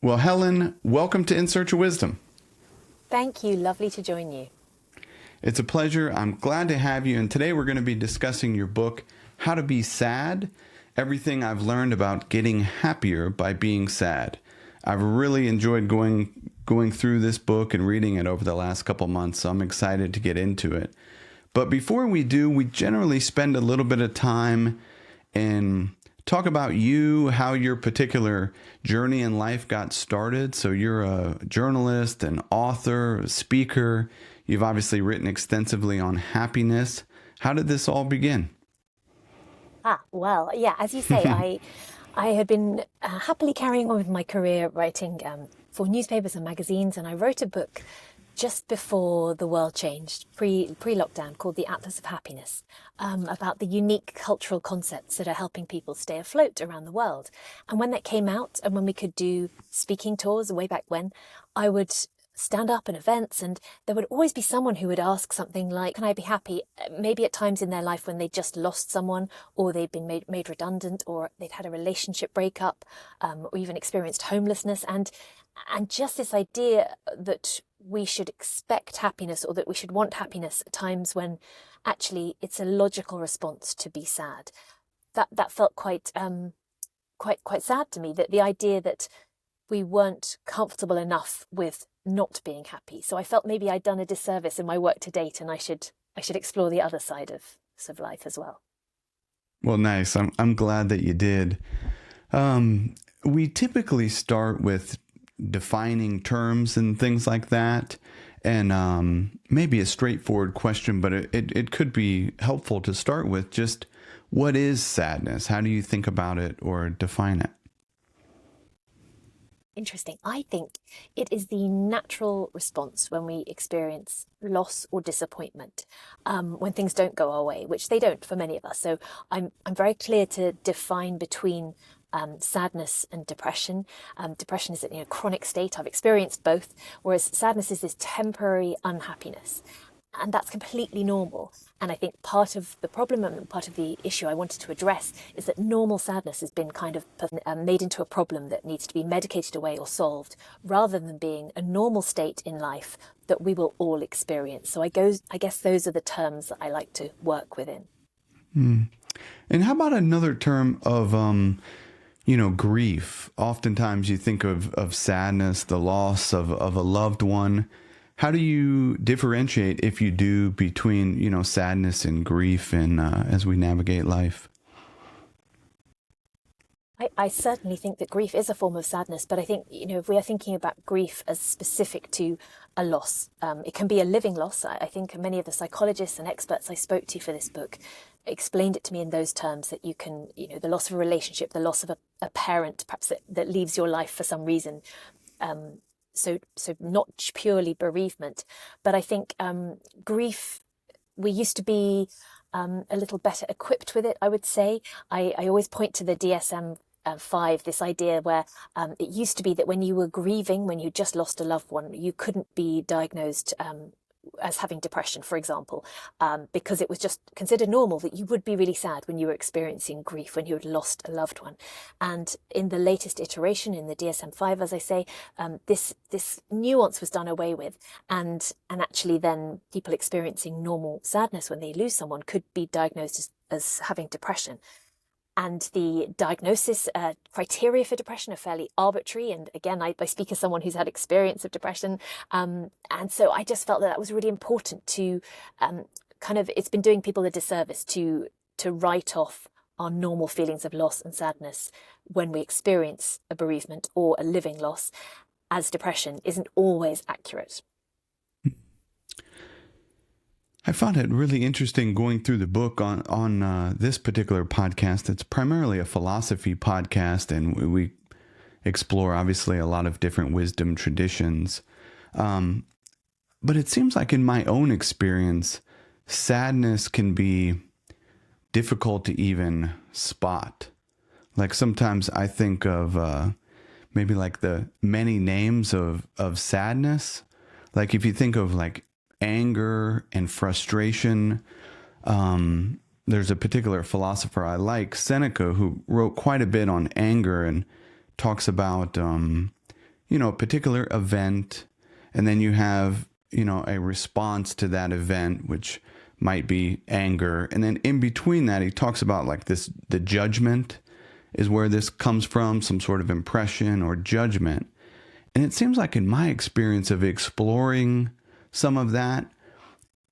Well, Helen, welcome to In Search of Wisdom. Thank you. Lovely to join you. It's a pleasure. I'm glad to have you. And today we're going to be discussing your book, How to Be Sad, Everything I've Learned About Getting Happier by Being Sad. I've really enjoyed going through this book and reading it over the last couple months, so I'm excited to get into it. But before we do, we generally spend a little bit of time and talk about you, how your particular journey in life got started. So you're a journalist, an author, a speaker. You've obviously written extensively on happiness. How did this all begin? Well, yeah, as you say, I had been happily carrying on with my career writing for newspapers and magazines, and I wrote a book just before the world changed, pre-lockdown, called The Atlas of Happiness, about the unique cultural concepts that are helping people stay afloat around the world. And when that came out, and when we could do speaking tours way back when, I would stand up in events, and there would always be someone who would ask something like, can I be happy? Maybe at times in their life when they just lost someone, or they'd been made redundant, or they'd had a relationship breakup, or even experienced homelessness. And just this idea that we should expect happiness, or that we should want happiness at times when actually it's a logical response to be sad. That felt quite sad to me, that the idea that we weren't comfortable enough with not being happy. So I felt maybe I'd done a disservice in my work to date, and I should explore the other side of life as well. Well, nice. I'm glad that you did. We typically start with defining terms and things like that, and maybe a straightforward question, but it could be helpful to start with just, what is sadness? How do you think about it or define it? Interesting. I think it is the natural response when we experience loss or disappointment, when things don't go our way, which they don't for many of us. So I'm very clear to define between sadness and depression. Depression is a chronic state. I've experienced both, whereas sadness is this temporary unhappiness. And that's completely normal. And I think part of the problem and part of the issue I wanted to address is that normal sadness has been kind of made into a problem that needs to be medicated away or solved, rather than being a normal state in life that we will all experience. So I guess those are the terms that I like to work within. And how about another term of, grief? Oftentimes you think of sadness, the loss of a loved one. How do you differentiate, if you do, between, sadness and grief and as we navigate life? I certainly think that grief is a form of sadness, but I think, if we are thinking about grief as specific to a loss, it can be a living loss. I think many of the psychologists and experts I spoke to for this book explained it to me in those terms, that you can, the loss of a relationship, the loss of a parent, perhaps that leaves your life for some reason. So not purely bereavement, but I think grief, we used to be a little better equipped with it, I would say. I always point to the DSM-5, this idea where it used to be that when you were grieving, when you just lost a loved one, you couldn't be diagnosed as having depression, for example, because it was just considered normal that you would be really sad when you were experiencing grief, when you had lost a loved one. And in the latest iteration, in the DSM-5, as I say, this nuance was done away with, and actually then people experiencing normal sadness when they lose someone could be diagnosed as having depression. And the diagnosis criteria for depression are fairly arbitrary. And again, I speak as someone who's had experience of depression. And so I just felt that was really important to it's been doing people a disservice to write off our normal feelings of loss and sadness when we experience a bereavement or a living loss, as depression isn't always accurate. I found it really interesting going through the book on this particular podcast. It's primarily a philosophy podcast, and we explore, obviously, a lot of different wisdom traditions. But it seems like in my own experience, sadness can be difficult to even spot. Like sometimes I think of maybe like the many names of sadness. Like if you think of like anger and frustration, there's a particular philosopher I like, Seneca, who wrote quite a bit on anger and talks about, a particular event, and then you have, a response to that event, which might be anger. And then in between that, he talks about like the judgment is where this comes from, some sort of impression or judgment. And it seems like in my experience of exploring some of that,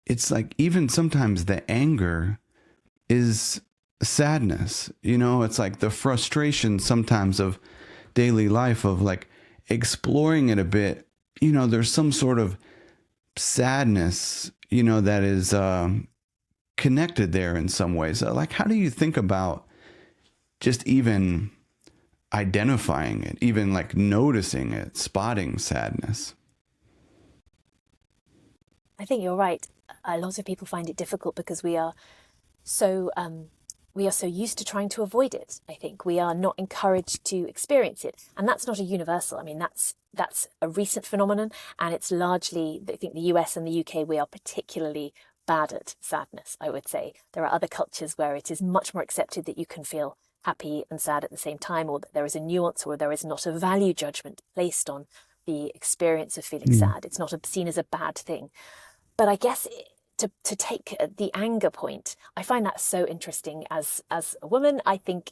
it's like even sometimes the anger is sadness. It's like the frustration sometimes of daily life of like exploring it a bit. There's some sort of sadness, that is connected there in some ways. Like, how do you think about just even identifying it, even like noticing it, spotting sadness? I think you're right. A lot of people find it difficult because so we are so used to trying to avoid it. I think we are not encouraged to experience it, and that's not a universal. I mean, that's a recent phenomenon, and it's largely, I think, the US and the UK. We are particularly bad at sadness, I would say. There are other cultures where it is much more accepted that you can feel happy and sad at the same time, or that there is a nuance, or there is not a value judgment placed on the experience of feeling sad. It's not seen as a bad thing. But I guess to take the anger point, I find that so interesting as a woman. I think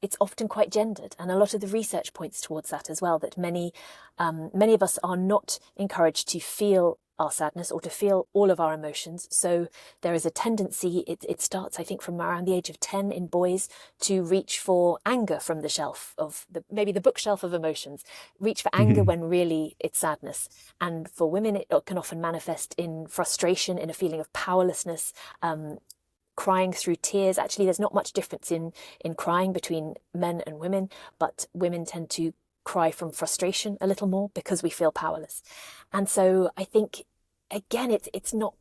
it's often quite gendered, and a lot of the research points towards that as well, that many of us are not encouraged to feel our sadness or to feel all of our emotions. So there is a tendency, it starts, I think, from around the age of 10 in boys, to reach for anger from the shelf of maybe the bookshelf of emotions, reach for anger when really it's sadness. And for women, it can often manifest in frustration, in a feeling of powerlessness, crying through tears. Actually, there's not much difference in crying between men and women, but women tend to cry from frustration a little more because we feel powerless. And so I think, again, it's not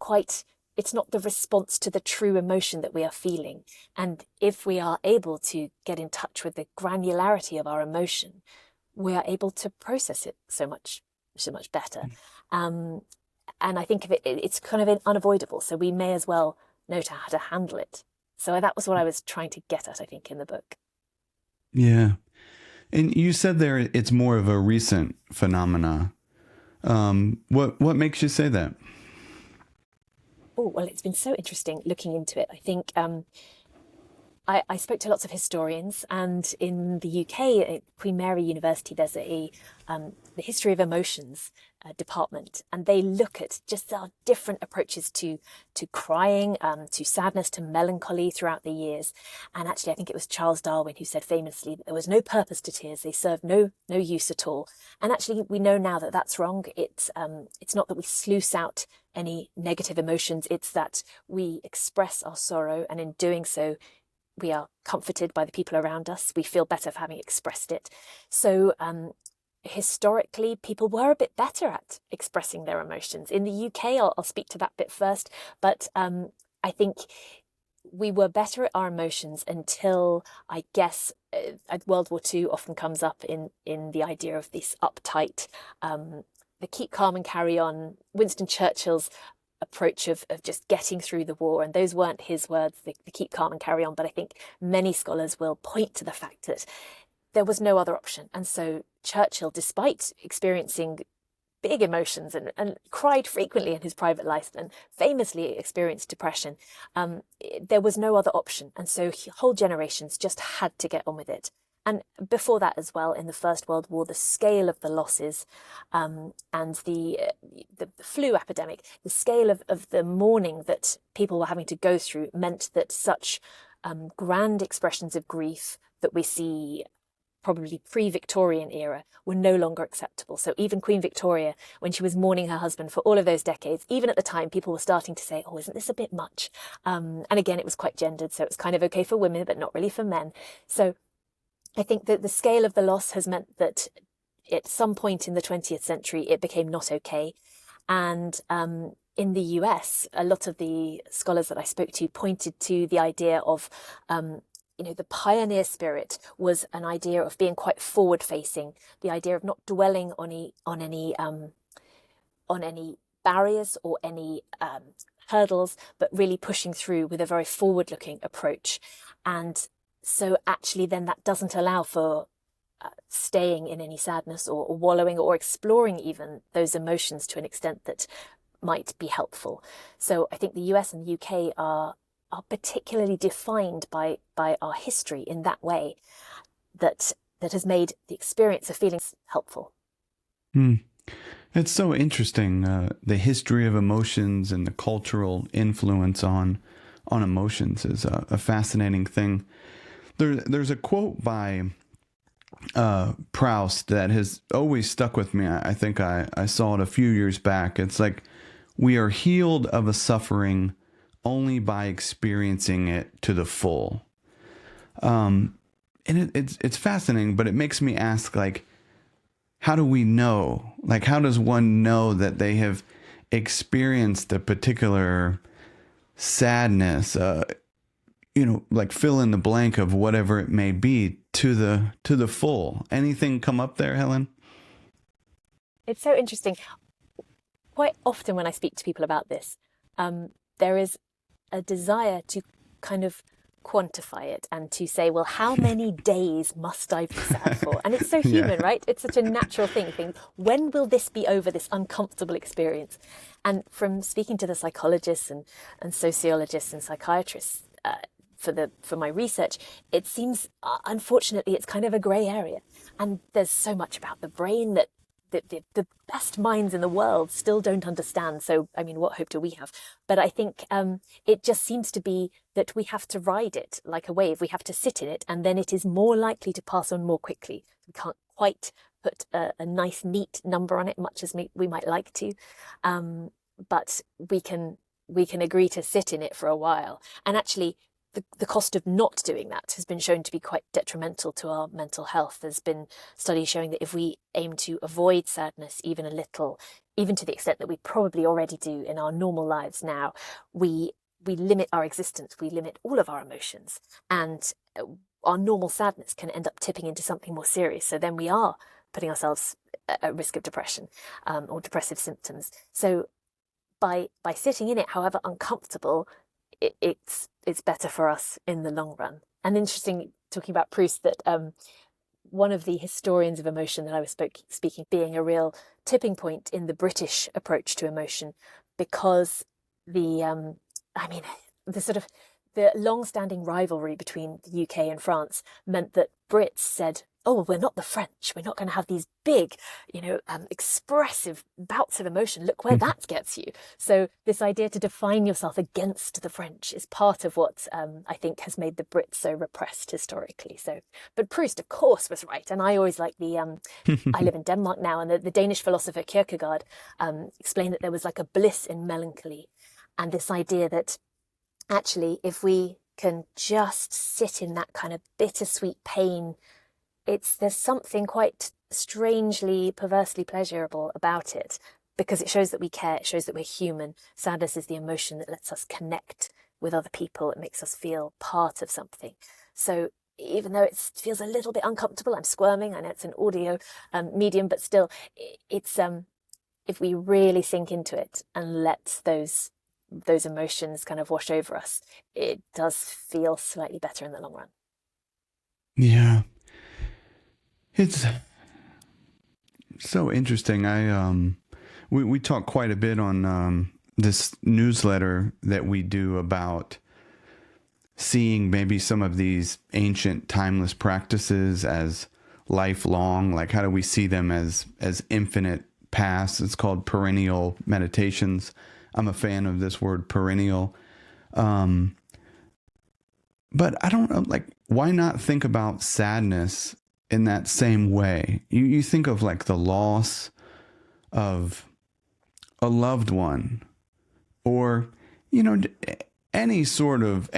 the response to the true emotion that we are feeling. And if we are able to get in touch with the granularity of our emotion, we are able to process it so much better. And I think of it's kind of unavoidable. So we may as well know how to handle it. So that was what I was trying to get at, I think, in the book. Yeah. And you said there it's more of a recent phenomena. What makes you say that? Oh, well, it's been so interesting looking into it. I think I spoke to lots of historians, and in the UK, at Queen Mary University, there's the History of Emotions department, and they look at just our different approaches to crying, to sadness, to melancholy throughout the years. And actually, I think it was Charles Darwin who said famously that there was no purpose to tears; they served no use at all. And actually, we know now that that's wrong. It's not that we sluice out any negative emotions; it's that we express our sorrow, and in doing so, we are comforted by the people around us. We feel better for having expressed it. So historically, people were a bit better at expressing their emotions. In the UK, I'll speak to that bit first, but I think we were better at our emotions until, I guess, World War II often comes up in the idea of this uptight, the keep calm and carry on, Winston Churchill's approach of just getting through the war. And those weren't his words, the keep calm and carry on. But I think many scholars will point to the fact that there was no other option. And so Churchill, despite experiencing big emotions and cried frequently in his private life and famously experienced depression, there was no other option. And so whole generations just had to get on with it. And before that as well, in the First World War, the scale of the losses and the flu epidemic, the scale of the mourning that people were having to go through meant that such grand expressions of grief that we see probably pre-Victorian era were no longer acceptable. So even Queen Victoria, when she was mourning her husband for all of those decades, even at the time, people were starting to say, oh, isn't this a bit much? And again, it was quite gendered, so it was kind of okay for women, but not really for men. So I think that the scale of the loss has meant that at some point in the 20th century, it became not okay. And in the US, a lot of the scholars that I spoke to pointed to the idea of, the pioneer spirit was an idea of being quite forward-facing, the idea of not dwelling on any barriers or any hurdles, but really pushing through with a very forward-looking approach. And so actually then that doesn't allow for staying in any sadness or wallowing or exploring even those emotions to an extent that might be helpful. So I think the US and the UK are particularly defined by our history in that way, that has made the experience of feelings helpful. It's so interesting, the history of emotions and the cultural influence on emotions is a fascinating thing. There's a quote by Proust that has always stuck with me. I think I saw it a few years back. It's like, we are healed of a suffering only by experiencing it to the full. And it's fascinating, but it makes me ask, like, how do we know? Like, how does one know that they have experienced a particular sadness, like fill in the blank of whatever it may be to the full? Anything come up there, Helen? It's so interesting. Quite often when I speak to people about this, there is a desire to kind of quantify it and to say, well, how many days must I be sad for? And it's so human, right? It's such a natural thing. When will this be over, this uncomfortable experience? And from speaking to the psychologists and sociologists and psychiatrists for my research, it seems, unfortunately, it's kind of a grey area. And there's so much about the brain that the best minds in the world still don't understand. So, I mean, what hope do we have? But I think it just seems to be that we have to ride it like a wave. We have to sit in it, and then it is more likely to pass on more quickly. We can't quite put a nice, neat number on it, much as we might like to. But we can agree to sit in it for a while. And actually, the cost of not doing that has been shown to be quite detrimental to our mental health. There's been studies showing that if we aim to avoid sadness even a little, even to the extent that we probably already do in our normal lives now, we limit our existence, we limit all of our emotions, and our normal sadness can end up tipping into something more serious. So then we are putting ourselves at risk of depression or depressive symptoms. So by sitting in it, however uncomfortable, it's better for us in the long run. And interesting, talking about Proust, that one of the historians of emotion that I was speaking, being a real tipping point in the British approach to emotion, because the long-standing rivalry between the UK and France meant that Brits said, oh, well, we're not the French. We're not going to have these big, expressive bouts of emotion. Look where that gets you. So this idea to define yourself against the French is part of what I think has made the Brits so repressed historically. So, but Proust, of course, was right. And I always like I live in Denmark now, and the Danish philosopher Kierkegaard explained that there was like a bliss in melancholy. And this idea that actually, if we can just sit in that kind of bittersweet pain, there's something quite strangely, perversely pleasurable about it, because it shows that we care, it shows that we're human. Sadness is the emotion that lets us connect with other people. It makes us feel part of something. So even though it feels a little bit uncomfortable, I'm squirming, I know it's an audio medium, but still, it's if we really sink into it and let those emotions kind of wash over us, it does feel slightly better in the long run. Yeah. It's so interesting. We talk quite a bit on this newsletter that we do about seeing maybe some of these ancient timeless practices as lifelong. Like, how do we see them as infinite paths? It's called perennial meditations. I'm a fan of this word perennial. But I don't know, like, why not think about sadness in that same way? You think of like the loss of a loved one, or, any sort of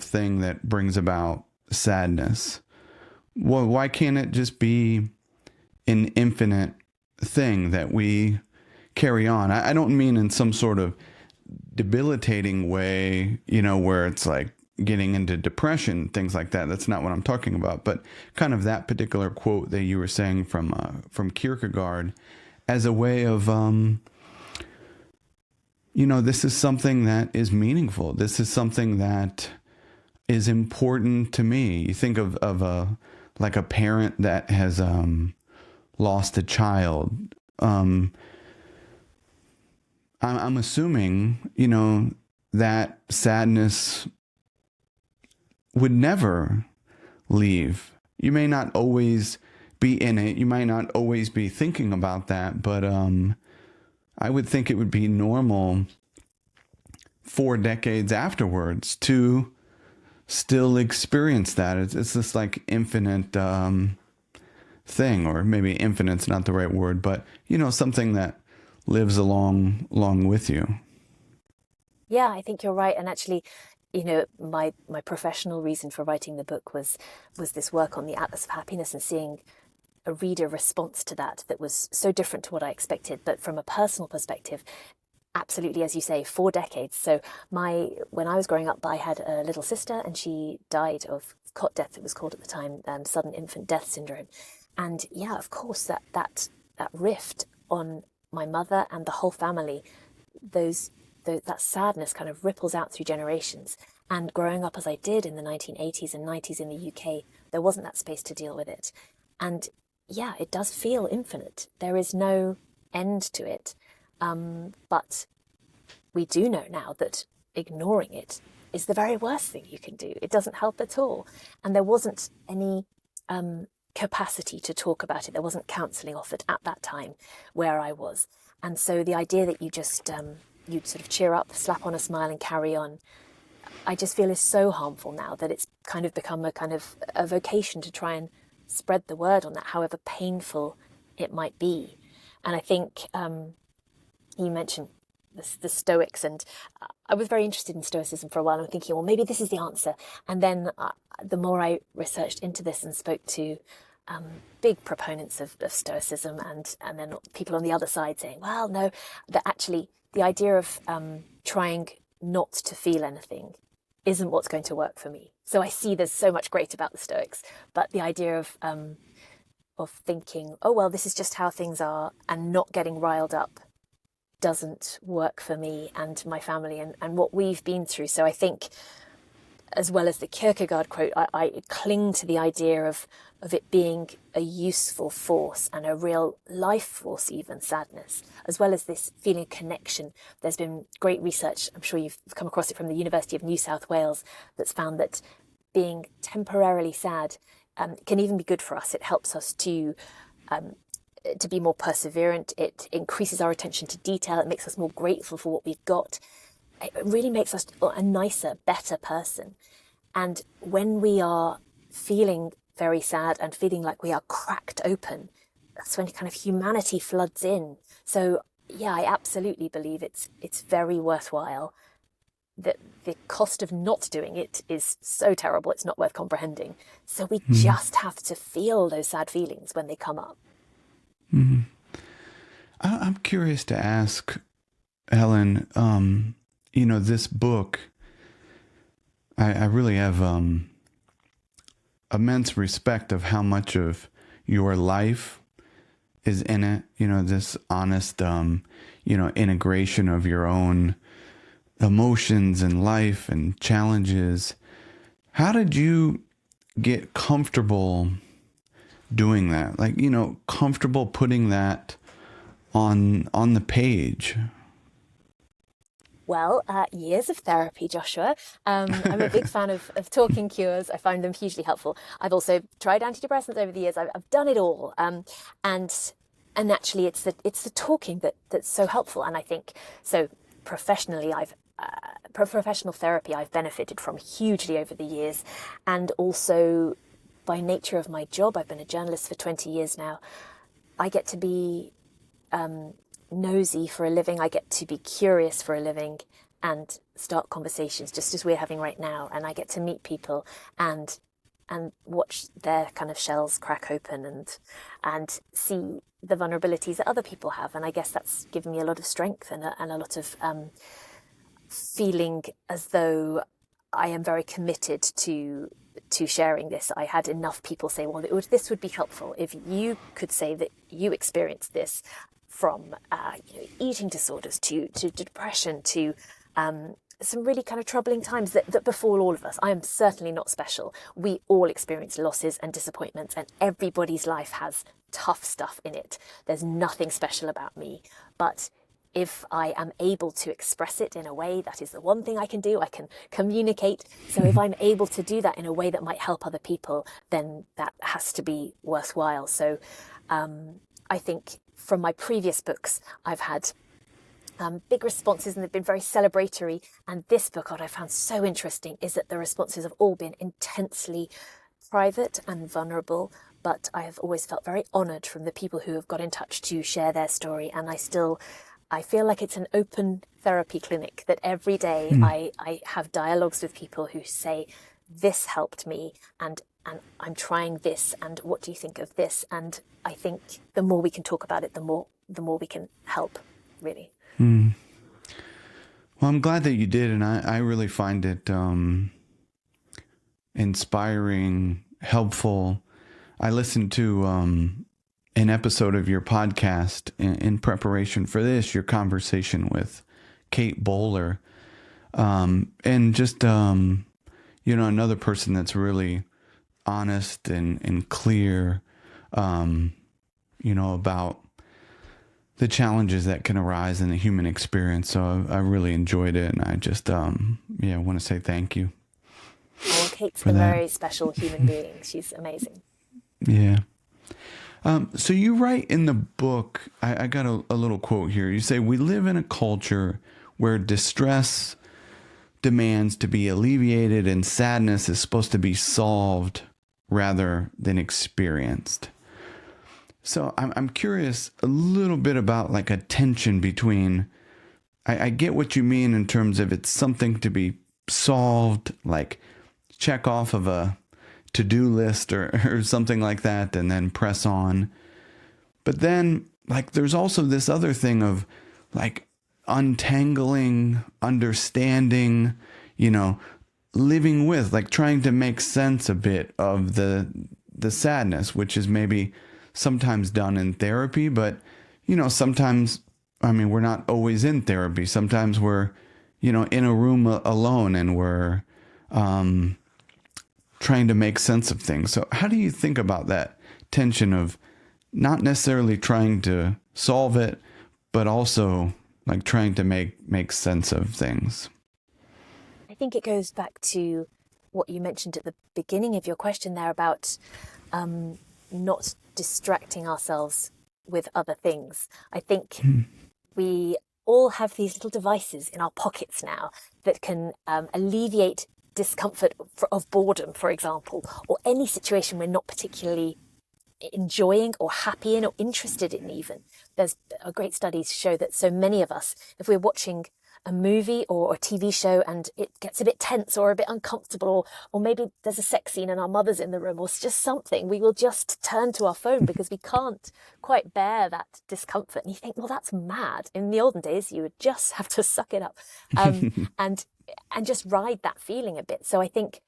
thing that brings about sadness. Well, why can't it just be an infinite thing that we carry on? I don't mean in some sort of debilitating way, where it's like getting into depression, things like that. That's not what I'm talking about. But kind of that particular quote that you were saying from Kierkegaard, as a way of, this is something that is meaningful. This is something that is important to me. You think of like a parent that has lost a child. I'm assuming, that sadness would never leave. You may not always be in it. You might not always be thinking about that, but I would think it would be normal 4 decades afterwards to still experience that. It's this like infinite thing, or maybe infinite's not the right word, but something that lives along with you. Yeah, I think you're right. And actually, my professional reason for writing the book was this work on the Atlas of Happiness, and seeing a reader response to that was so different to what I expected. But from a personal perspective, absolutely, as you say, 4 decades. So when I was growing up, I had a little sister, and she died of cot death, it was called at the time, sudden infant death syndrome. And yeah, of course, that rift on my mother and the whole family, that sadness kind of ripples out through generations. And growing up as I did in the 1980s and 90s in the UK, there wasn't that space to deal with it. And yeah, it does feel infinite. There is no end to it. But we do know now that ignoring it is the very worst thing you can do. It doesn't help at all. And there wasn't any capacity to talk about it. There wasn't counselling offered at that time where I was. And so the idea that you just, you'd sort of cheer up, slap on a smile and carry on, I just feel is so harmful now, that it's kind of become a vocation to try and spread the word on that, however painful it might be. And I think you mentioned the Stoics, and I was very interested in Stoicism for a while. I'm thinking, well, maybe this is the answer. And then the more I researched into this and spoke to big proponents of Stoicism, and then people on the other side saying, well, no, that actually the idea of trying not to feel anything isn't what's going to work for me. So I see there's so much great about the Stoics, but the idea of thinking, oh, well, this is just how things are, and not getting riled up doesn't work for me and my family and what we've been through. So I think, as well as the Kierkegaard quote, I cling to the idea of it being a useful force and a real life force, even sadness, as well as this feeling of connection. There's been great research, I'm sure you've come across it, from the University of New South Wales, that's found that being temporarily sad can even be good for us. It helps us to be more perseverant. It increases our attention to detail. It makes us more grateful for what we've got. It really makes us a nicer, better person. And when we are feeling very sad and feeling like we are cracked open, that's when kind of humanity floods in. So yeah, I absolutely believe it's very worthwhile. That the cost of not doing it is so terrible, it's not worth comprehending. So we just have to feel those sad feelings when they come up. Mm-hmm. I'm curious to ask, Helen, this book, I really have immense respect of how much of your life is in it, this honest, integration of your own emotions and life and challenges. How did you get comfortable doing that? Like, comfortable putting that on the page? Well, years of therapy, Joshua. I'm a big fan of talking cures. I find them hugely helpful. I've also tried antidepressants over the years. I've done it all. And actually it's the talking that's so helpful. And I think, so professionally, professional therapy I've benefited from hugely over the years. And also by nature of my job, I've been a journalist for 20 years now. I get to be nosy for a living. I get to be curious for a living and start conversations just as we're having right now. And I get to meet people and watch their kind of shells crack open and see the vulnerabilities that other people have. And I guess that's given me a lot of strength and a lot of feeling as though I am very committed to sharing this. I had enough people say, well, this would be helpful if you could say that you experienced this, from eating disorders to depression to some really kind of troubling times that befall all of us. I am certainly not special. We all experience losses and disappointments, and everybody's life has tough stuff in it. There's nothing special about me. But if I am able to express it in a way, that is the one thing I can do. I can communicate. So if I'm able to do that in a way that might help other people, then that has to be worthwhile. So I think from my previous books, I've had big responses, and they've been very celebratory. And this book, what I found so interesting is that the responses have all been intensely private and vulnerable, but I have always felt very honoured from the people who have got in touch to share their story. And I feel like it's an open therapy clinic, that every day I have dialogues with people who say, this helped me, and I'm trying this, and what do you think of this? And I think the more we can talk about it, the more we can help, really. Well, I'm glad that you did, and I really find it inspiring, helpful. I listened to an episode of your podcast in preparation for this, your conversation with Kate Bowler, and just another person that's really honest and clear, about the challenges that can arise in the human experience. So I really enjoyed it, and I just want to say thank you. Well, Kate's a very special human being. She's amazing. Yeah. So you write in the book, I got a little quote here. You say, we live in a culture where distress demands to be alleviated and sadness is supposed to be solved rather than experienced. So I'm curious a little bit about like a tension between, I get what you mean in terms of it's something to be solved, like check off of a to-do list or something like that, and then press on. But then like there's also this other thing of like untangling, understanding, living with, like trying to make sense a bit of the sadness, which is maybe sometimes done in therapy, but sometimes, we're not always in therapy. Sometimes we're, in a room alone, and we're trying to make sense of things. So how do you think about that tension of not necessarily trying to solve it, but also like trying to make sense of things? I think it goes back to what you mentioned at the beginning of your question there about not distracting ourselves with other things. I think we all have these little devices in our pockets now that can alleviate discomfort of boredom, for example, or any situation we're not particularly enjoying or happy in or interested in even. There's great studies show that so many of us, if we're watching a movie or a TV show and it gets a bit tense or a bit uncomfortable, or maybe there's a sex scene and our mother's in the room, or just something, we will just turn to our phone because we can't quite bear that discomfort. And you think, well, that's mad. In the olden days, you would just have to suck it up and just ride that feeling a bit. So I think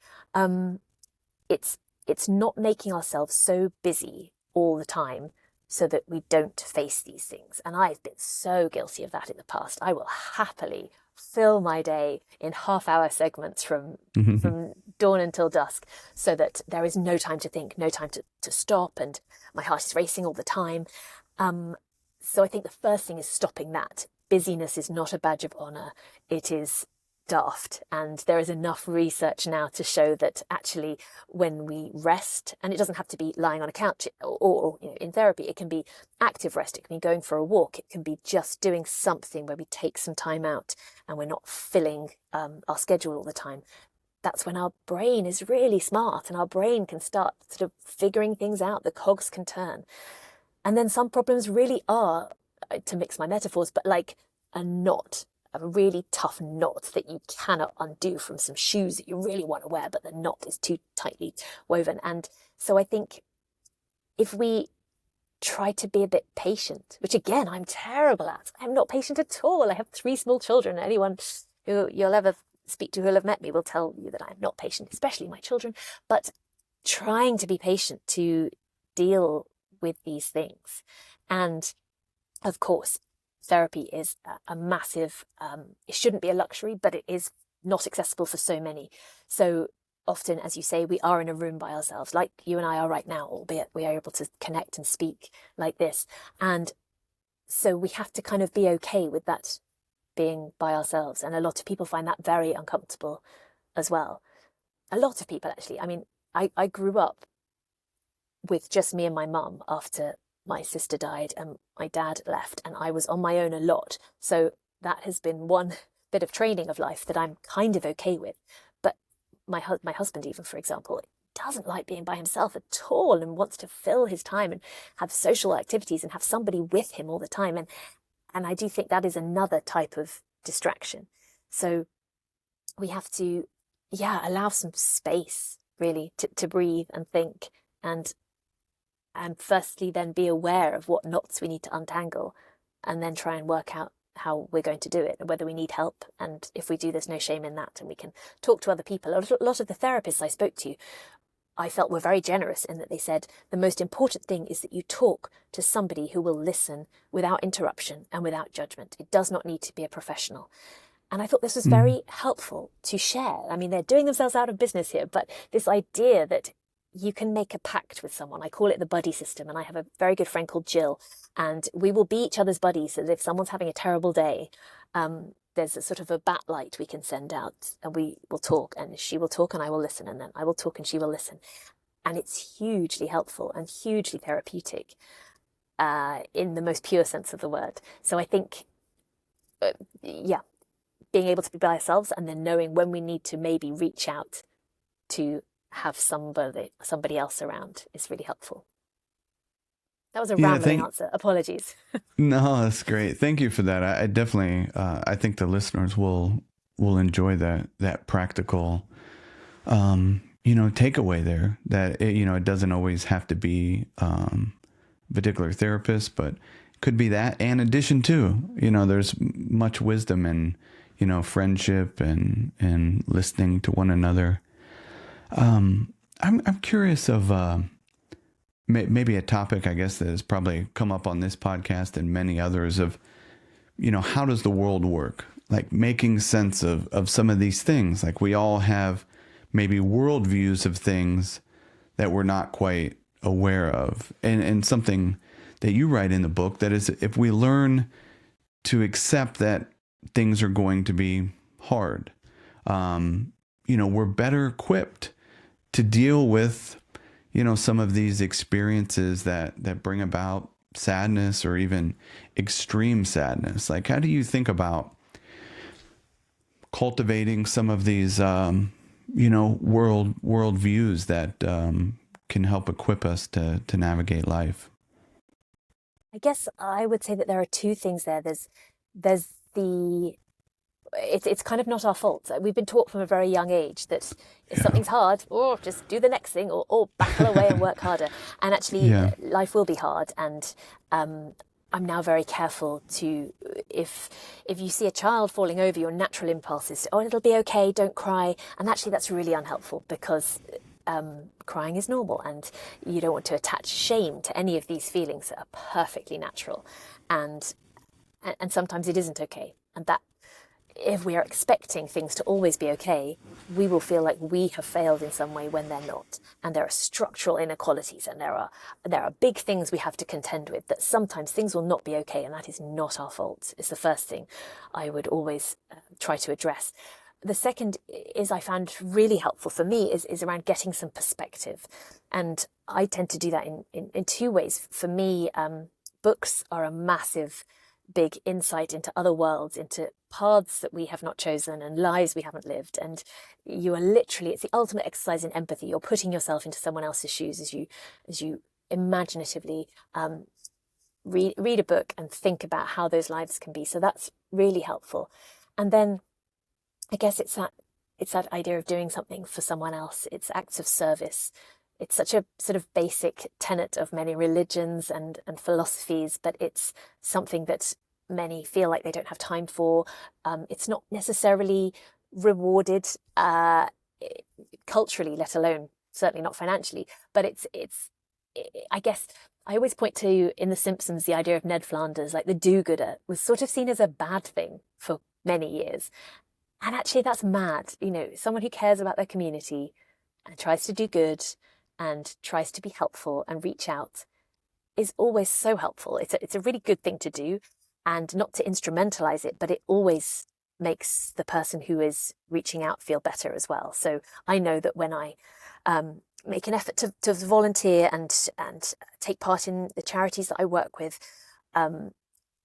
it's not making ourselves so busy all the time so that we don't face these things. And I've been so guilty of that in the past. I will happily fill my day in half-hour segments from dawn until dusk, so that there is no time to think, no time to stop, and my heart is racing all the time. So I think the first thing is stopping that. Busyness is not a badge of honor. It is daft, and there is enough research now to show that actually when we rest, and it doesn't have to be lying on a couch or in therapy, it can be active rest, it can be going for a walk, it can be just doing something where we take some time out and we're not filling our schedule all the time. That's when our brain is really smart and our brain can start sort of figuring things out, the cogs can turn. And then some problems really are, to mix my metaphors, but like a knot, a really tough knot that you cannot undo from some shoes that you really want to wear, but the knot is too tightly woven. And so I think if we try to be a bit patient, which again, I'm terrible at. I'm not patient at all. I have 3 small children. Anyone who you'll ever speak to who'll have met me will tell you that I'm not patient, especially my children. But trying to be patient to deal with these things. And of course, therapy is a massive, it shouldn't be a luxury, but it is not accessible for so many. So often, as you say, we are in a room by ourselves, like you and I are right now, albeit we are able to connect and speak like this. And so we have to kind of be okay with that being by ourselves. And a lot of people find that very uncomfortable as well. A lot of people, actually. I mean, I grew up with just me and my mum after my sister died and my dad left, and I was on my own a lot. So that has been one bit of training of life that I'm kind of okay with. But my husband, even, for example, doesn't like being by himself at all and wants to fill his time and have social activities and have somebody with him all the time. And I do think that is another type of distraction. So we have to, allow some space really to breathe and think, and firstly then be aware of what knots we need to untangle, and then try and work out how we're going to do it and whether we need help. And if we do, there's no shame in that, and we can talk to other people. A lot of the therapists I spoke to, I felt were very generous in that they said the most important thing is that you talk to somebody who will listen without interruption and without judgment. It does not need to be a professional. And I thought this was very helpful to share. I mean, they're doing themselves out of business here, but this idea that you can make a pact with someone. I call it the buddy system. And I have a very good friend called Jill, and we will be each other's buddies. So that if someone's having a terrible day, there's a sort of a bat light we can send out, and we will talk, and she will talk and I will listen, and then I will talk and she will listen. And it's hugely helpful and hugely therapeutic in the most pure sense of the word. So I think, being able to be by ourselves and then knowing when we need to maybe reach out to have somebody else around is really helpful. That was a rambling answer. Apologies. No, that's great. Thank you for that. I definitely, I think the listeners will enjoy that practical, takeaway there. That it doesn't always have to be a particular therapist, but could be that. And in addition to, there's much wisdom in friendship and listening to one another. I'm curious of. Maybe a topic, I guess, that has probably come up on this podcast and many others of, how does the world work? Like making sense of some of these things. Like we all have maybe worldviews of things that we're not quite aware of. And something that you write in the book, that is, if we learn to accept that things are going to be hard, we're better equipped to deal with some of these experiences that bring about sadness or even extreme sadness. Like, how do you think about cultivating some of these, world views that can help equip us to navigate life? I guess I would say that there are two things there. There's it's kind of not our fault. We've been taught from a very young age that if something's hard, just do the next thing, or battle away and work harder. And actually, life will be hard. And I'm now very careful to, if you see a child falling over, your natural impulse is, it'll be okay, don't cry. And actually, that's really unhelpful, because crying is normal, and you don't want to attach shame to any of these feelings that are perfectly natural. And sometimes it isn't okay. And that, if we are expecting things to always be okay, we will feel like we have failed in some way when they're not. And there are structural inequalities, and there are big things we have to contend with, that sometimes things will not be okay, and that is not our fault. It's the first thing I would always try to address. The second is, I found really helpful for me, is around getting some perspective. And I tend to do that in two ways. For me, books are a massive big insight into other worlds, into paths that we have not chosen and lives we haven't lived. And you are literally, it's the ultimate exercise in empathy. You're putting yourself into someone else's shoes as you imaginatively read a book and think about how those lives can be. So that's really helpful. And then I guess it's that idea of doing something for someone else. It's acts of service. It's such a sort of basic tenet of many religions and philosophies, but it's something that many feel like they don't have time for. It's not necessarily rewarded culturally, let alone certainly not financially. But I guess I always point to, in The Simpsons, the idea of Ned Flanders, like the do-gooder was sort of seen as a bad thing for many years. And actually, that's mad. Someone who cares about their community and tries to do good and tries to be helpful and reach out is always so helpful. It's a really good thing to do, and not to instrumentalize it, but it always makes the person who is reaching out feel better as well. So I know that when I make an effort to volunteer and take part in the charities that I work with,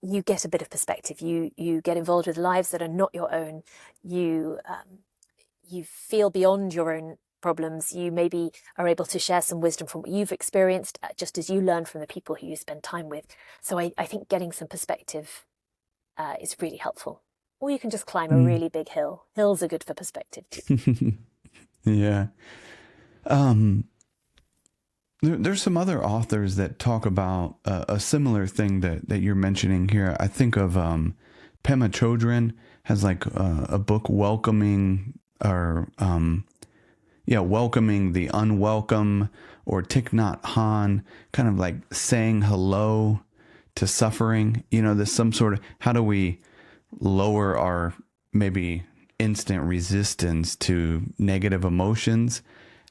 you get a bit of perspective. You get involved with lives that are not your own. You feel beyond your own problems. You maybe are able to share some wisdom from what you've experienced, just as you learn from the people who you spend time with. So I think getting some perspective is really helpful. Or you can just climb a really big hill. Hills are good for perspective too. Yeah. There's some other authors that talk about a similar thing that you're mentioning here. I think of Pema Chodron has like a book welcoming welcoming the unwelcome, or Thich Nhat Hanh, kind of like saying hello to suffering. There's some sort of, how do we lower our maybe instant resistance to negative emotions?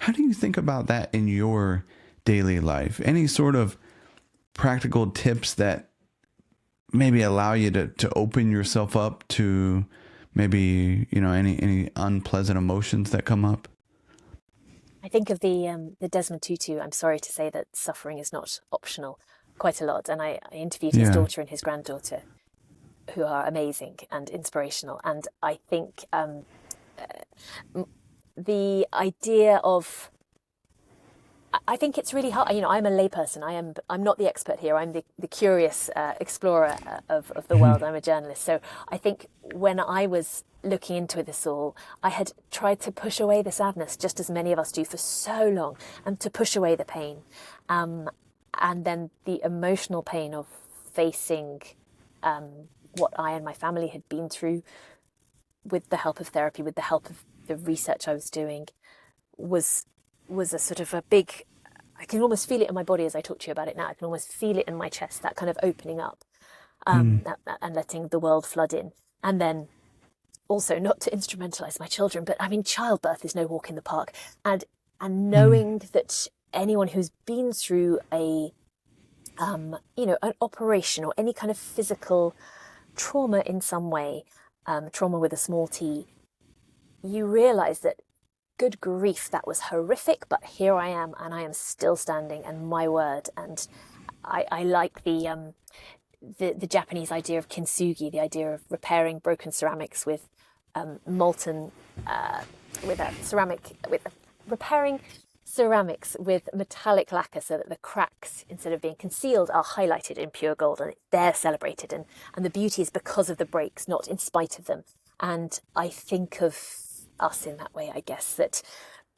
How do you think about that in your daily life? Any sort of practical tips that maybe allow you to open yourself up to maybe, any unpleasant emotions that come up? I think of the Desmond Tutu, I'm sorry to say that suffering is not optional, quite a lot. And I interviewed his daughter and his granddaughter, who are amazing and inspirational. And I think the idea of, I think it's really hard. I'm a layperson. I'm not the expert here. I'm the curious explorer of the world. I'm a journalist. So I think when I was looking into this all, I had tried to push away the sadness, just as many of us do, for so long, and to push away the pain. And then the emotional pain of facing what I and my family had been through, with the help of therapy, with the help of the research I was doing, was a sort of a big, I can almost feel it in my body as I talk to you about it now. I can almost feel it in my chest, that kind of opening up and letting the world flood in. And then also, not to instrumentalize my children, but childbirth is no walk in the park. And knowing that anyone who's been through an operation or any kind of physical trauma in some way, trauma with a small t, you realize that, good grief, that was horrific, but here I am, and I am still standing, and my word. And I like the Japanese idea of kintsugi, the idea of repairing broken ceramics with repairing ceramics with metallic lacquer, so that the cracks, instead of being concealed, are highlighted in pure gold, and they're celebrated, and the beauty is because of the breaks, not in spite of them. And I think of us in that way, I guess, that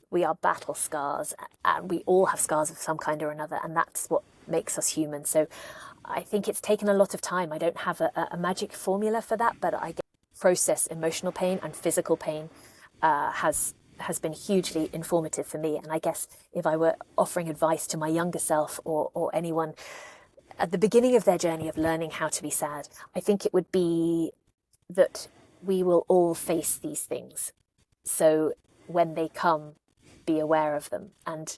we are battle scars, and we all have scars of some kind or another, and that's what makes us human. So I think it's taken a lot of time. I don't have a magic formula for that, but I process emotional pain and physical pain has been hugely informative for me. And I guess if I were offering advice to my younger self, or anyone at the beginning of their journey of learning how to be sad, I think it would be that we will all face these things. So when they come, be aware of them and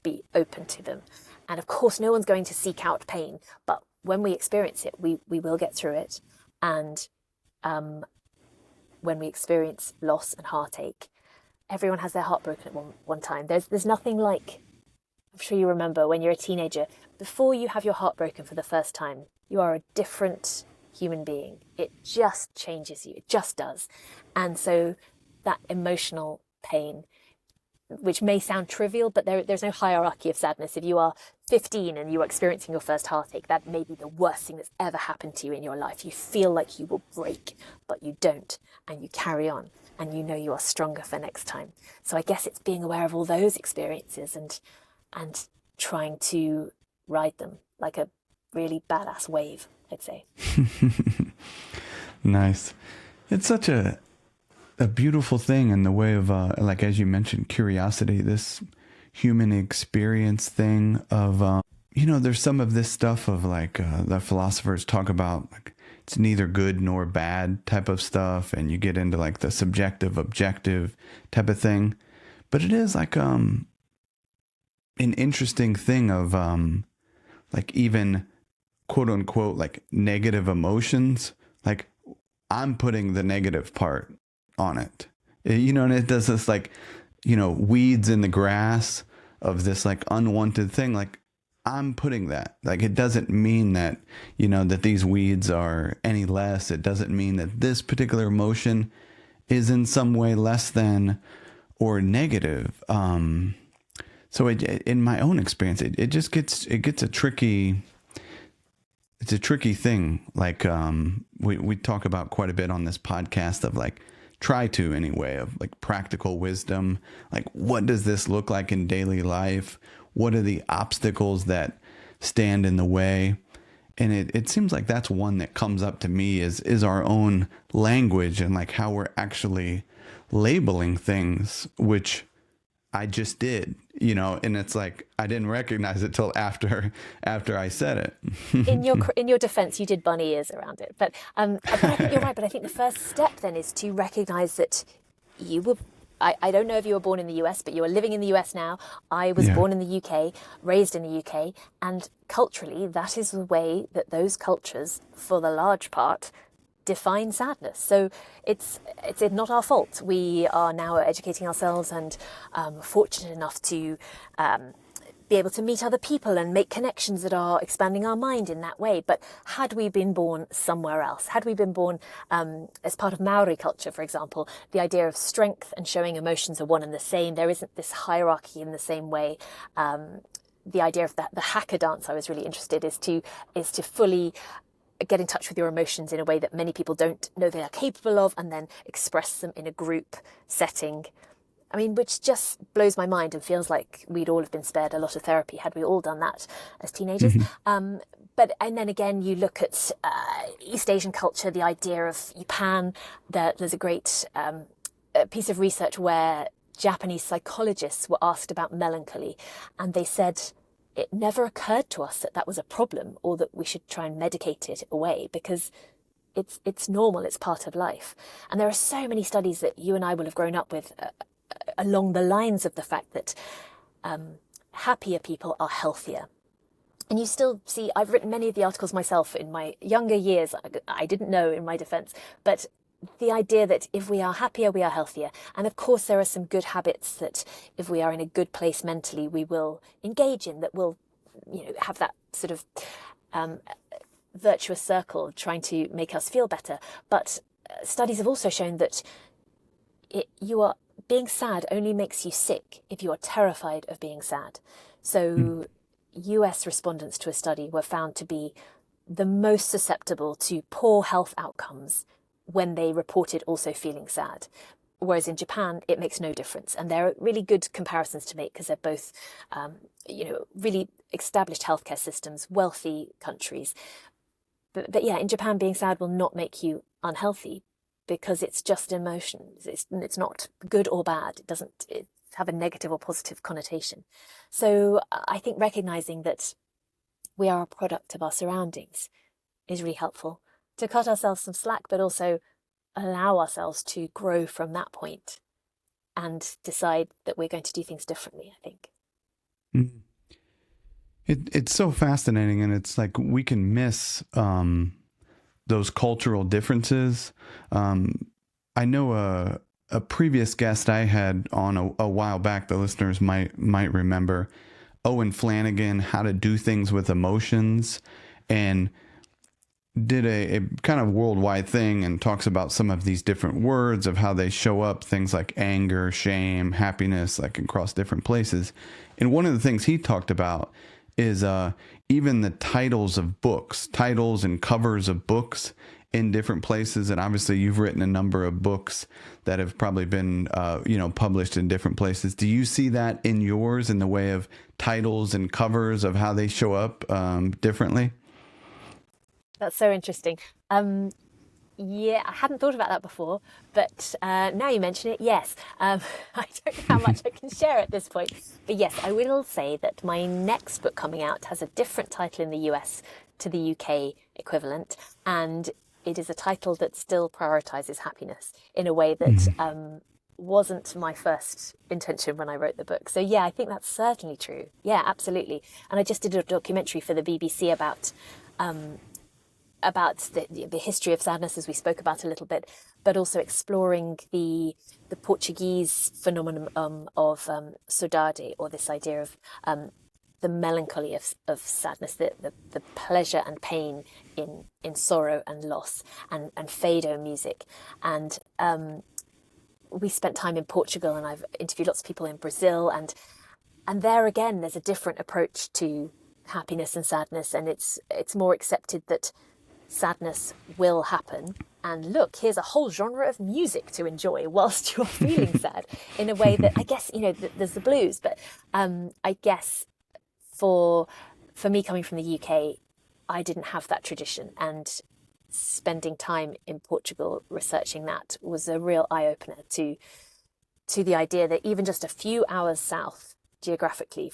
be open to them. And of course, no one's going to seek out pain, but when we experience it, we will get through it. And when we experience loss and heartache, everyone has their heart broken at one time. There's nothing like, I'm sure you remember when you're a teenager, before you have your heart broken for the first time, you are a different human being. It just changes you. It just does. And so that emotional pain, which may sound trivial, but there's no hierarchy of sadness. If you are 15 and you are experiencing your first heartache, that may be the worst thing that's ever happened to you in your life. You feel like you will break, but you don't, and you carry on, and you know you are stronger for next time. So I guess it's being aware of all those experiences and trying to ride them like a really badass wave, I'd say. Nice. It's such a beautiful thing in the way of, like, as you mentioned, curiosity, this human experience thing of, there's some of this stuff of like, the philosophers talk about like it's neither good nor bad type of stuff, and you get into like the subjective, objective type of thing. But it is like an interesting thing of like even quote unquote like negative emotions. Like I'm putting the negative part on it, you know, and it does this like, you know, weeds in the grass of this like unwanted thing. Like I'm putting that, like, it doesn't mean that, you know, that these weeds are any less. It doesn't mean that this particular emotion is in some way less than or negative. So in my own experience, it just gets a tricky, it's a tricky thing. Like, we talk about quite a bit on this podcast of like, try to anyway, of like practical wisdom. Like, what does this look like in daily life? What are the obstacles that stand in the way? And it seems like that's one that comes up to me is our own language and like how we're actually labeling things, which I just did, you know, and it's like I didn't recognize it till after I said it. In your defense, you did bunny ears around it, but I think you're right. But I think the first step then is to recognize that you were. I don't know if you were born in the US, but you are living in the US now. I was born in the UK, raised in the UK, and culturally, that is the way that those cultures, for the large part, define sadness. So it's not our fault. We are now educating ourselves and fortunate enough to be able to meet other people and make connections that are expanding our mind in that way. But had we been born somewhere else, had we been born as part of Maori culture, for example, the idea of strength and showing emotions are one and the same. There isn't this hierarchy in the same way. The idea of the haka dance I was really interested is to fully get in touch with your emotions in a way that many people don't know they are capable of, and then express them in a group setting. I mean, which just blows my mind and feels like we'd all have been spared a lot of therapy had we all done that as teenagers. And then again, you look at East Asian culture, the idea of Japan. There's a great piece of research where Japanese psychologists were asked about melancholy, and they said it never occurred to us that that was a problem or that we should try and medicate it away, because it's normal, it's part of life. And there are so many studies that you and I will have grown up with along the lines of the fact that happier people are healthier. And you still see, I've written many of the articles myself in my younger years. I didn't know, in my defense, but the idea that if we are happier, we are healthier. And of course, there are some good habits that if we are in a good place mentally, we will engage in, that will, you know, have that sort of virtuous circle trying to make us feel better. But studies have also shown that being sad only makes you sick if you are terrified of being sad. So US respondents to a study were found to be the most susceptible to poor health outcomes when they reported also feeling sad. Whereas in Japan, it makes no difference. And there are really good comparisons to make because they're both, really established healthcare systems, wealthy countries. But yeah, in Japan, being sad will not make you unhealthy because it's just emotion. It's not good or bad. It doesn't have a negative or positive connotation. So I think recognizing that we are a product of our surroundings is really helpful to cut ourselves some slack, but also allow ourselves to grow from that point and decide that we're going to do things differently, I think. It's so fascinating, and it's like we can miss those cultural differences. I know a previous guest I had on a while back, the listeners might remember, Owen Flanagan, How to Do Things with Emotions, and did a kind of worldwide thing and talks about some of these different words of how they show up, things like anger, shame, happiness, like across different places. And one of the things he talked about is even the titles of books, titles and covers of books in different places. And obviously you've written a number of books that have probably been, published in different places. Do you see that in yours in the way of titles and covers of how they show up differently? That's so interesting. Yeah, I hadn't thought about that before, but now you mention it, yes. I don't know how much I can share at this point. But yes, I will say that my next book coming out has a different title in the US to the UK equivalent. And it is a title that still prioritizes happiness in a way that wasn't my first intention when I wrote the book. So yeah, I think that's certainly true. Yeah, absolutely. And I just did a documentary for the BBC about the history of sadness, as we spoke about a little bit, but also exploring the Portuguese phenomenon of saudade, or this idea of the melancholy of sadness, the pleasure and pain in sorrow and loss, and fado music. And we spent time in Portugal, and I've interviewed lots of people in Brazil, and there again there's a different approach to happiness and sadness, and it's more accepted that sadness will happen, and look, here's a whole genre of music to enjoy whilst you're feeling sad, in a way that I guess, there's the blues, but I guess for me, coming from the UK, I didn't have that tradition, and spending time in Portugal researching that was a real eye-opener to the idea that even just a few hours south geographically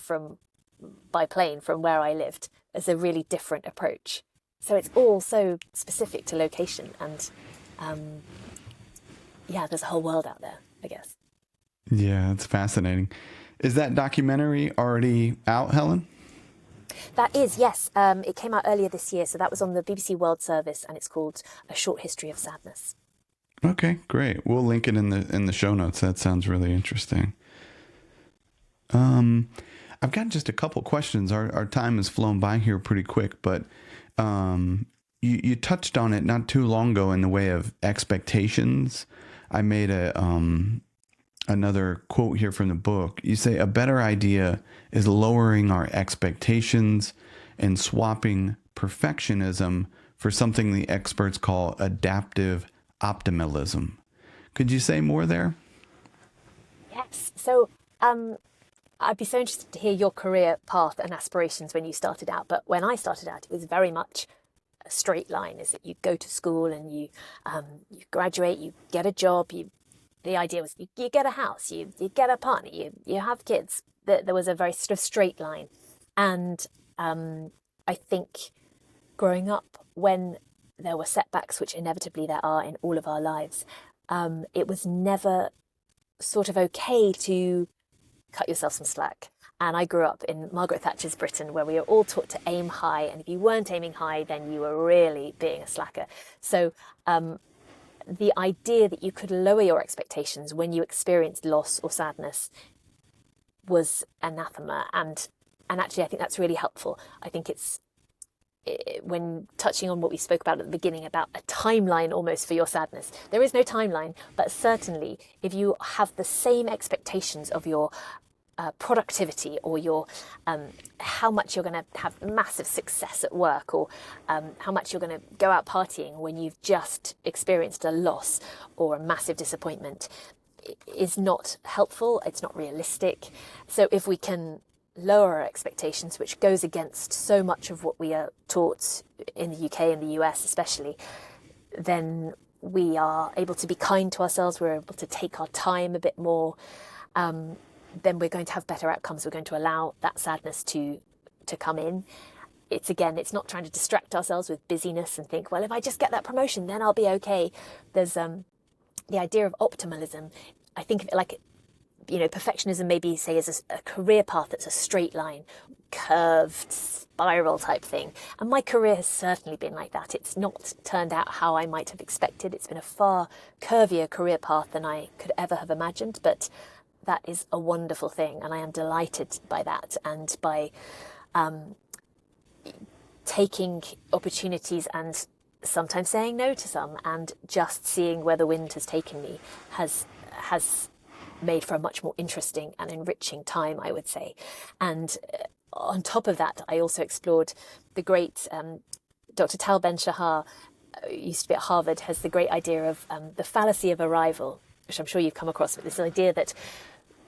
by plane from where I lived is a really different approach. So it's all so specific to location, and there's a whole world out there, I guess. Yeah, it's fascinating. Is that documentary already out, Helen? That is, yes. It came out earlier this year, so that was on the BBC World Service, and it's called A Short History of Sadness. Okay, great. We'll link it in the show notes. That sounds really interesting. I've got just a couple questions. Our time has flown by here pretty quick, but you touched on it not too long ago in the way of expectations. I made another quote here from the book. You say a better idea is lowering our expectations and swapping perfectionism for something the experts call adaptive optimism. Could you say more there? Yes. So I'd be so interested to hear your career path and aspirations when you started out. But when I started out, it was very much a straight line. Is that you go to school and you graduate, you get a job, the idea was you get a house, you get a partner, you have kids. There was a very sort of straight line. And I think growing up, when there were setbacks, which inevitably there are in all of our lives, it was never sort of okay to cut yourself some slack. And I grew up in Margaret Thatcher's Britain, where we were all taught to aim high. And if you weren't aiming high, then you were really being a slacker. So the idea that you could lower your expectations when you experienced loss or sadness was anathema. And actually, I think that's really helpful. I think when touching on what we spoke about at the beginning about a timeline almost for your sadness, there is no timeline, but certainly if you have the same expectations of your productivity, or your how much you're going to have massive success at work, or how much you're going to go out partying when you've just experienced a loss or a massive disappointment, is not helpful. It's not realistic. So if we can lower our expectations, which goes against so much of what we are taught in the UK and the US especially, then we are able to be kind to ourselves. We're able to take our time a bit more. Then we're going to have better outcomes. We're going to allow that sadness to come in. It's not trying to distract ourselves with busyness and think, well, if I just get that promotion, then I'll be okay. There's the idea of optimalism. I think of it like, perfectionism maybe say is a career path that's a straight line, curved spiral type thing. And my career has certainly been like that. It's not turned out how I might have expected. It's been a far curvier career path than I could ever have imagined, but that is a wonderful thing, and I am delighted by that, and by taking opportunities and sometimes saying no to some, and just seeing where the wind has taken me has made for a much more interesting and enriching time, I would say. And on top of that, I also explored the great Dr. Tal Ben-Shahar, used to be at Harvard, has the great idea of the fallacy of arrival, which I'm sure you've come across, but this idea that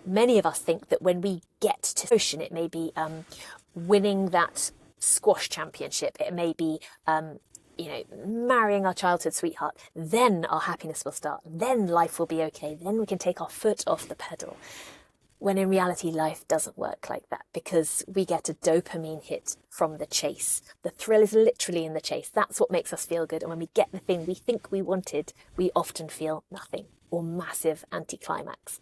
many of us think that when we get to the ocean, it may be winning that squash championship, it may be marrying our childhood sweetheart, then our happiness will start, then life will be okay, then we can take our foot off the pedal. when in reality, life doesn't work like that, because we get a dopamine hit from the chase. The thrill is literally in the chase. That's what makes us feel good. And when we get the thing we think we wanted, we often feel nothing or massive anticlimax.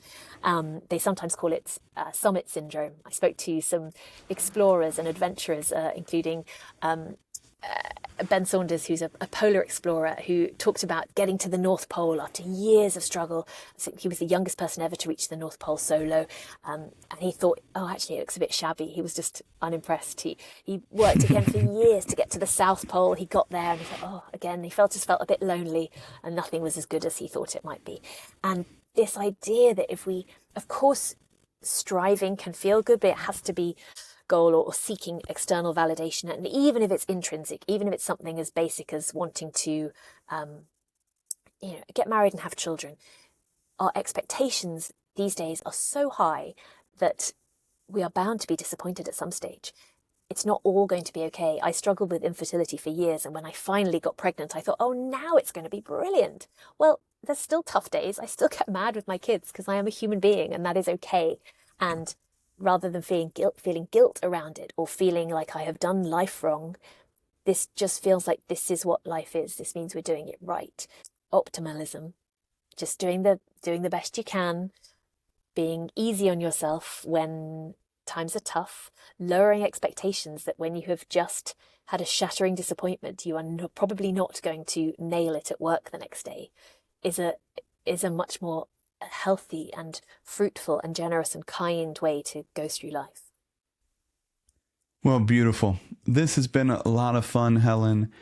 They sometimes call it summit syndrome. I spoke to some explorers and adventurers, including Ben Saunders, who's a polar explorer, who talked about getting to the North Pole after years of struggle. I think he was the youngest person ever to reach the North Pole solo. And he thought, oh, actually, it looks a bit shabby. He was just unimpressed. He worked again for years to get to the South Pole. He got there and he thought, oh, again, he just felt a bit lonely and nothing was as good as he thought it might be. And this idea that if we, of course, striving can feel good, but it has to be goal or seeking external validation. And even if it's intrinsic, even if it's something as basic as wanting to get married and have children, our expectations these days are so high that we are bound to be disappointed at some stage. It's not all going to be okay. I struggled with infertility for years, and when I finally got pregnant, I thought, oh, now it's going to be brilliant. Well, there's still tough days. I still get mad with my kids because I am a human being, and that is okay. And rather than feeling guilt around it or feeling like I have done life wrong, this just feels like this is what life is. This means we're doing it right. Optimalism, just doing the best you can, being easy on yourself when times are tough, lowering expectations that when you have just had a shattering disappointment, you are probably not going to nail it at work the next day, is a much more healthy and fruitful and generous and kind way to go through life. Well, beautiful. This has been a lot of fun, Helen.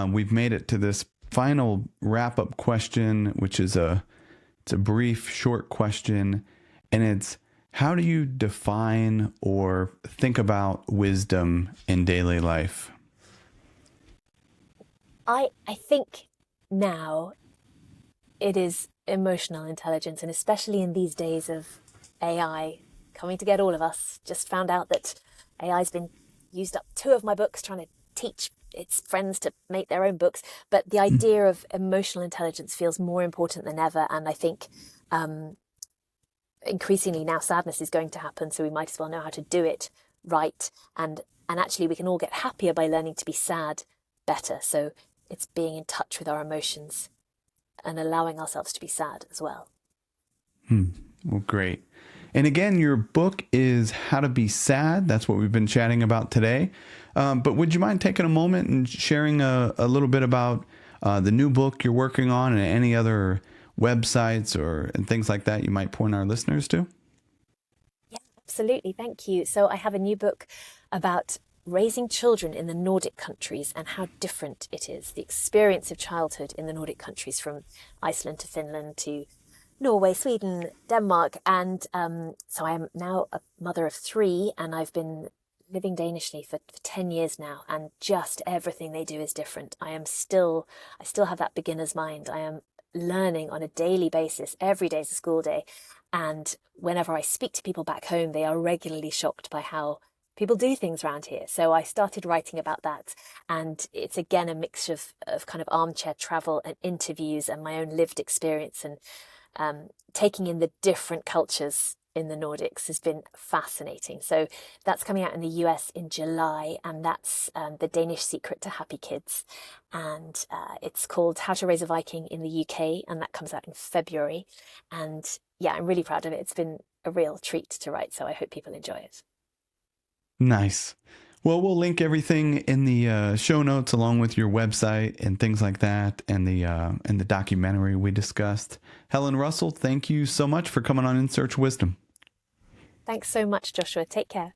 We've made it to this final wrap-up question, which is it's a brief, short question, and it's, how do you define or think about wisdom in daily life? I think now it is emotional intelligence, and especially in these days of AI coming to get all of us. Just found out that AI's been used up 2 of my books trying to teach its friends to make their own books. But the idea of emotional intelligence feels more important than ever. And I think increasingly now sadness is going to happen, so we might as well know how to do it right. And actually we can all get happier by learning to be sad better. So it's being in touch with our emotions and allowing ourselves to be sad as well. Well, great. And again, your book is How to Be Sad. That's what we've been chatting about today. But would you mind taking a moment and sharing a little bit about the new book you're working on and any other websites and things like that you might point our listeners to? Yeah, absolutely. Thank you. So I have a new book about raising children in the Nordic countries and how different it is, the experience of childhood in the Nordic countries, from Iceland to Finland to Norway, Sweden, Denmark. And so I am now a mother of 3, and I've been living Danishly for 10 years now, and just everything they do is different. I still have that beginner's mind. I am learning on a daily basis. Every day is a school day. And whenever I speak to people back home, they are regularly shocked by how people do things around here. So I started writing about that. And it's again a mixture of kind of armchair travel and interviews and my own lived experience, and taking in the different cultures in the Nordics has been fascinating. So that's coming out in the US in July, and that's The Danish Secret to Happy Kids. And it's called How to Raise a Viking in the UK, and that comes out in February. And yeah, I'm really proud of it. It's been a real treat to write, so I hope people enjoy it. Nice. Well, we'll link everything in the show notes, along with your website and things like that, and the documentary we discussed. Helen Russell, thank you so much for coming on In Search of Wisdom. Thanks so much, Joshua. Take care.